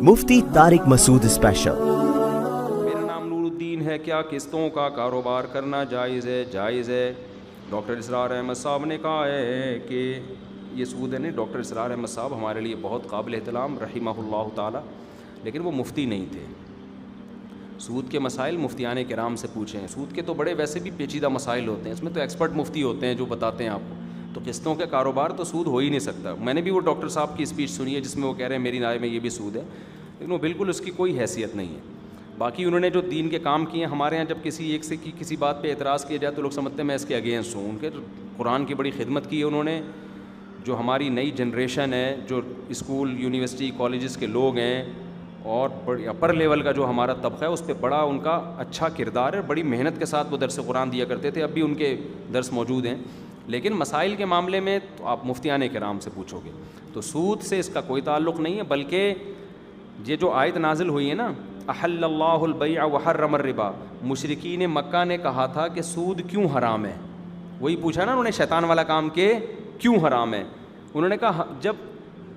مفتی طارق مسعود special. میرا نام نور الدین ہے، کیا قسطوں کا کاروبار کرنا جائز ہے؟ جائز ہے۔ ڈاکٹر اسرار احمد صاحب نے کہا ہے کہ یہ سود ہے نہیں۔ ڈاکٹر اسرار احمد صاحب ہمارے لیے بہت قابل احترام رحمہ اللہ تعالی، لیکن وہ مفتی نہیں تھے۔ سود کے مسائل مفتیان کرام سے پوچھیں۔ سود کے تو بڑے ویسے بھی پیچیدہ مسائل ہوتے ہیں، اس میں تو ایکسپرٹ مفتی ہوتے ہیں جو بتاتے ہیں آپ کو۔ تو قسطوں کے کاروبار تو سود ہو ہی نہیں سکتا۔ میں نے بھی وہ ڈاکٹر صاحب کی اسپیچ سنی ہے جس میں وہ کہہ رہے ہیں میری رائے میں یہ بھی سود ہے، لیکن وہ بالکل اس کی کوئی حیثیت نہیں ہے۔ باقی انہوں نے جو دین کے کام کیے ہیں، ہمارے یہاں جب کسی ایک سے کسی بات پہ اعتراض کیا جائے تو لوگ سمجھتے ہیں میں اس کے اگینسٹ ہوں۔ ان کے قرآن کی بڑی خدمت کی ہے انہوں نے۔ جو ہماری نئی جنریشن ہے، جو اسکول یونیورسٹی کالجز کے لوگ ہیں اور بڑی اپر لیول کا جو ہمارا طبقہ ہے، اس پہ بڑا ان کا اچھا کردار ہے۔ بڑی محنت کے ساتھ وہ درس قرآن دیا کرتے تھے، اب بھی ان کے درس موجود ہیں۔ لیکن مسائل کے معاملے میں تو آپ مفتیان کرام سے پوچھو گے۔ تو سود سے اس کا کوئی تعلق نہیں ہے، بلکہ یہ جو آیت نازل ہوئی ہے نا، احل اللہ البیع وحرم الربا، مشرکین مکہ نے کہا تھا کہ سود کیوں حرام ہے؟ وہی پوچھا نا انہوں نے، شیطان والا کام کہ کیوں حرام ہے؟ انہوں نے کہا جب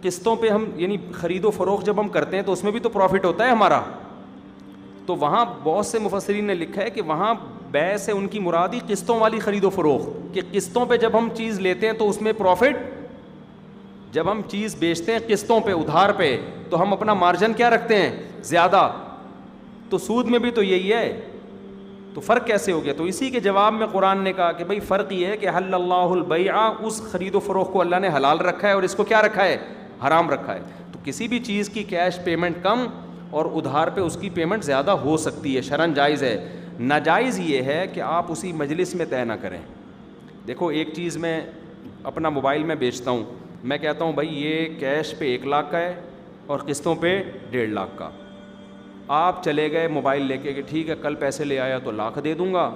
قسطوں پہ ہم یعنی خرید و فروخت جب ہم کرتے ہیں تو اس میں بھی تو پروفٹ ہوتا ہے ہمارا۔ تو وہاں بہت سے مفسرین نے لکھا ہے کہ وہاں بیع سے ان کی مرادی قسطوں والی خرید و فروخت، کہ قسطوں پہ جب ہم چیز لیتے ہیں تو اس میں پروفٹ، جب ہم چیز بیچتے ہیں قسطوں پہ ادھار پہ تو ہم اپنا مارجن کیا رکھتے ہیں؟ زیادہ۔ تو سود میں بھی تو یہی ہے، تو فرق کیسے ہو گیا؟ تو اسی کے جواب میں قرآن نے کہا کہ بھئی فرق یہ ہے کہ حل اللہ البیع، اس خرید و فروخت کو اللہ نے حلال رکھا ہے اور اس کو کیا رکھا ہے؟ حرام رکھا ہے۔ تو کسی بھی چیز کی کیش پیمنٹ کم اور ادھار پہ اس کی پیمنٹ زیادہ ہو سکتی ہے، شرعاً جائز ہے۔ ناجائز یہ ہے کہ آپ اسی مجلس میں طے نہ کریں۔ دیکھو ایک چیز میں اپنا موبائل میں بیچتا ہوں، میں کہتا ہوں بھائی یہ کیش پہ 1 لاکھ کا ہے اور قسطوں پہ 1.5 لاکھ کا۔ آپ چلے گئے موبائل لے کے کہ ٹھیک ہے کل پیسے لے آیا تو 1 لاکھ دے دوں گا،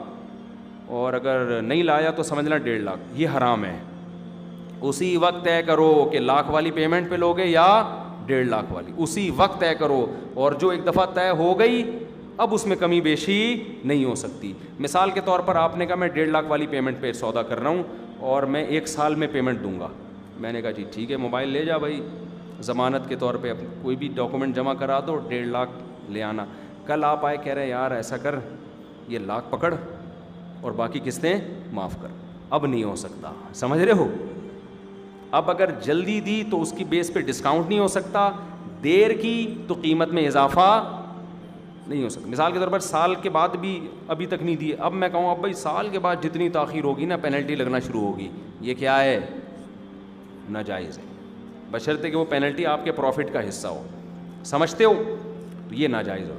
اور اگر نہیں لایا تو سمجھنا 1.5 لاکھ۔ یہ حرام ہے۔ اسی وقت طے کرو کہ 1 لاکھ والی پیمنٹ پہ لوگے یا 1.5 لاکھ والی، اسی وقت طے کرو۔ اور جو ایک دفعہ طے ہو گئی اب اس میں کمی بیشی نہیں ہو سکتی۔ مثال کے طور پر آپ نے کہا میں 1.5 لاکھ والی پیمنٹ پہ سودا کر رہا ہوں اور میں 1 سال میں پیمنٹ دوں گا۔ میں نے کہا جی ٹھیک ہے، موبائل لے جا بھائی، ضمانت کے طور پہ کوئی بھی ڈاکومنٹ جمع کرا دو، 1.5 لاکھ لے آنا۔ کل آپ آئے کہہ رہے ہیں یار ایسا کر، یہ 1 لاکھ پکڑ اور باقی قسطیں معاف کر۔ اب نہیں ہو سکتا، سمجھ رہے ہو؟ اب اگر جلدی دی تو اس کی بیس پہ ڈسکاؤنٹ نہیں ہو سکتا، دیر کی تو قیمت میں اضافہ نہیں ہو سکتا۔ مثال کے طور پر سال کے بعد بھی ابھی تک نہیں دی، اب میں کہوں اب بھائی سال کے بعد جتنی تاخیر ہوگی نا پینلٹی لگنا شروع ہوگی، یہ کیا ہے؟ ناجائز ہے، بشرطے کہ وہ پینلٹی آپ کے پروفٹ کا حصہ ہو۔ سمجھتے ہو؟ تو یہ ناجائز ہو۔